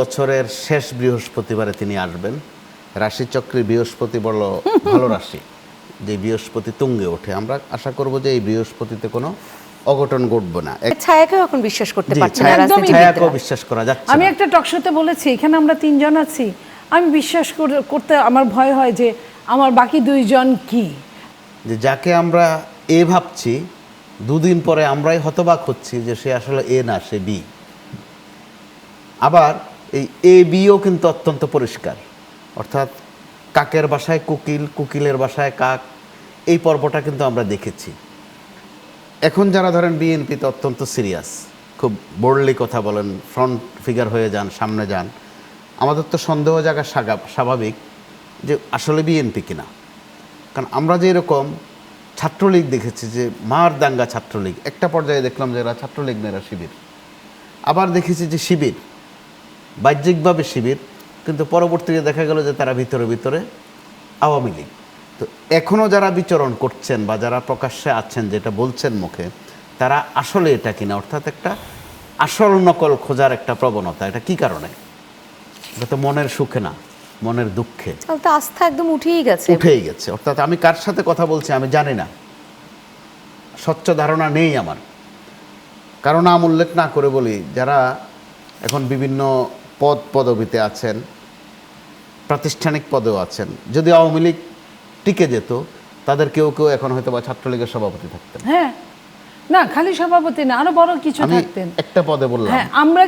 বছরের শেষ বৃহস্পতিবারে তিনি আসবেন। রাশিচক্রে বৃহস্পতি বড় ভালো রাশি, যে বৃহস্পতি তুঙ্গে ওঠে। আমরা আশা করব যে এই বৃহস্পতিতে কোনো অঘটন ঘটবে না। ছায়াকেও এখন বিশ্বাস করতে পারছি না, ছায়াকেও বিশ্বাস করা যাচ্ছে। আমি একটা টকশোতে বলেছি, এখানে আমরা তিনজন আছি, আমি বিশ্বাস করতে আমার ভয় হয় যে আমার বাকি দুইজন কি, যে যাকে আমরা এ ভাবছি দুদিন পরে আমরাই হতবাক হচ্ছি যে সে আসলে এ না, সে বি। আবার এই এ বিও কিন্তু অত্যন্ত পরিষ্কার, অর্থাৎ কাকের বাসায় কুকিল, কুকিলের বাসায় কাক, এই পর্বটা কিন্তু আমরা দেখেছি। এখন যারা ধরেন বিএনপিতে অত্যন্ত সিরিয়াস, খুব বোল্ডলি কথা বলেন, ফ্রন্ট ফিগার হয়ে যান, সামনে যান, আমাদের তো সন্দেহ জায়গা স্বাভাবিক যে আসলে বিএনপি কিনা। কারণ আমরা যে এরকম ছাত্রলীগ দেখেছি, যে মার দাঙ্গা ছাত্রলীগ, একটা পর্যায়ে দেখলাম যে এরা ছাত্রলীগ না, এরা শিবির। আবার দেখেছি যে শিবির, বাহ্যিকভাবে শিবির, কিন্তু পরবর্তীতে দেখা গেল যে তারা ভিতরে ভিতরে আওয়ামী লীগ। তো এখনও যারা বিচরণ করছেন বা যারা প্রকাশ্যে আছেন, যেটা বলছেন মুখে, তারা আসলে এটা কিনা, অর্থাৎ একটা আসল নকল খোঁজার একটা প্রবণতা। এটা কি কারণে? এটা তো মনের সুখে না, মনের দুঃখে। তো আস্থা একদম উঠেই গেছে। অর্থাৎ আমি কার সাথে কথা বলছি আমি জানি না, স্বচ্ছ ধারণা নেই আমার। কারণ নাম উল্লেখ না করে বলি, যারা এখন বিভিন্ন পদবিতে আছেন, প্রাতিষ্ঠানিক পদেও আছেন, যদি আওয়ামী লীগ টিকে যেত তাদের কেউ কেউ এখন হয়তো বা ছাত্রলীগের সভাপতি থাকতেন। হ্যাঁ, না খালি সভাপতি না, আরো বড় কিছু থাকতেন। একটা পদে বললাম, হ্যাঁ, আমরা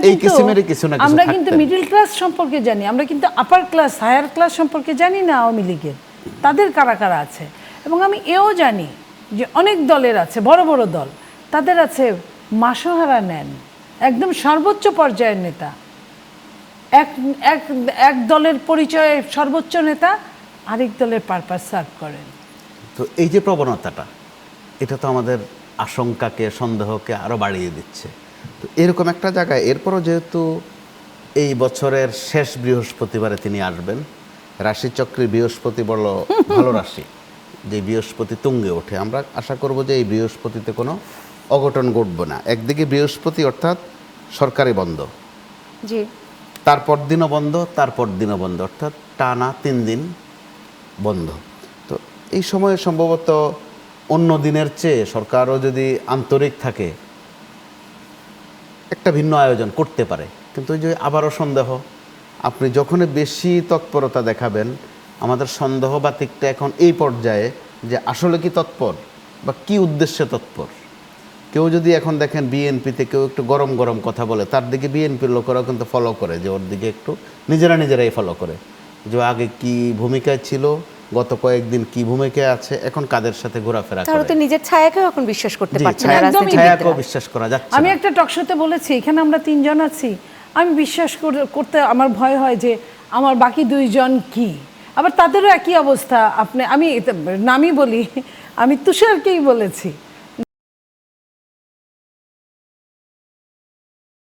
কিন্তু মিডল ক্লাস সম্পর্কে জানি, আমরা কিন্তু আপার ক্লাস, হায়ার ক্লাস সম্পর্কে জানি না আওয়ামী লীগের তাদের কারা কারা আছে। এবং আমি এও জানি যে অনেক দলের আছে, বড় বড় দল, তাদের আছে মাসোহারা নেন, একদম সর্বোচ্চ পর্যায়ের নেতা, এক দলের পরিচয়ে সর্বোচ্চ নেতা, আরেক দলের পারপাস সার্ভ করেন। তো এই যে প্রবণতাটা, এটা তো আমাদের আশঙ্কাকে, সন্দেহকে আরও বাড়িয়ে দিচ্ছে। তো এরকম একটা জায়গায় এরপরও যেহেতু এই বছরের শেষ বৃহস্পতিবারে তিনি আসবেন, রাশিচক্রে বৃহস্পতি বড় ভালো রাশি, যে বৃহস্পতি তুঙ্গে ওঠে। আমরা আশা করব যে এই বৃহস্পতিতে কোনো অঘটন ঘটবে না। একদিকে বৃহস্পতি অর্থাৎ সরকারি বন্ধ, জি, তারপর দিনও বন্ধ, তারপর দিনও বন্ধ, অর্থাৎ টানা 3 দিন বন্ধ। তো এই সময়ে সম্ভবত অন্য দিনের চেয়ে সরকারও যদি আন্তরিক থাকে একটা ভিন্ন আয়োজন করতে পারে। কিন্তু ওই যে আবারও সন্দেহ, আপনি যখনই বেশি তৎপরতা দেখাবেন, আমাদের সন্দেহ বাতিকটা এখন এই পর্যায়ে যে আসলে কি তৎপর বা কি উদ্দেশ্যে তৎপর। কেউ যদি এখন দেখেন বিএনপিতে কেউ একটু গরম গরম কথা বলে, তার দিকে বিএনপির লোকেরাও কিন্তু ফলো করে, যে ওর দিকে একটু নিজেরাই ফলো করে, যে আগে কি ভূমিকায় ছিল, গত কয়েকদিন কি ভূমিকায় আছে, এখন কাদের সাথে ঘোরাফেরা করে। তাহলে তো নিজের ছায়াকেও এখন বিশ্বাস করতে পারছি না, ছায়াকেও বিশ্বাস করা যাচ্ছে। আমি একটা টকশোতে বলেছি, এখানে আমরা তিনজন আছি, আমি বিশ্বাস করতে আমার ভয় হয় যে আমার বাকি দুইজন কি, আবার তাদেরও একই অবস্থা। আমি নামই বলি, আমি তুষারকেই বলেছি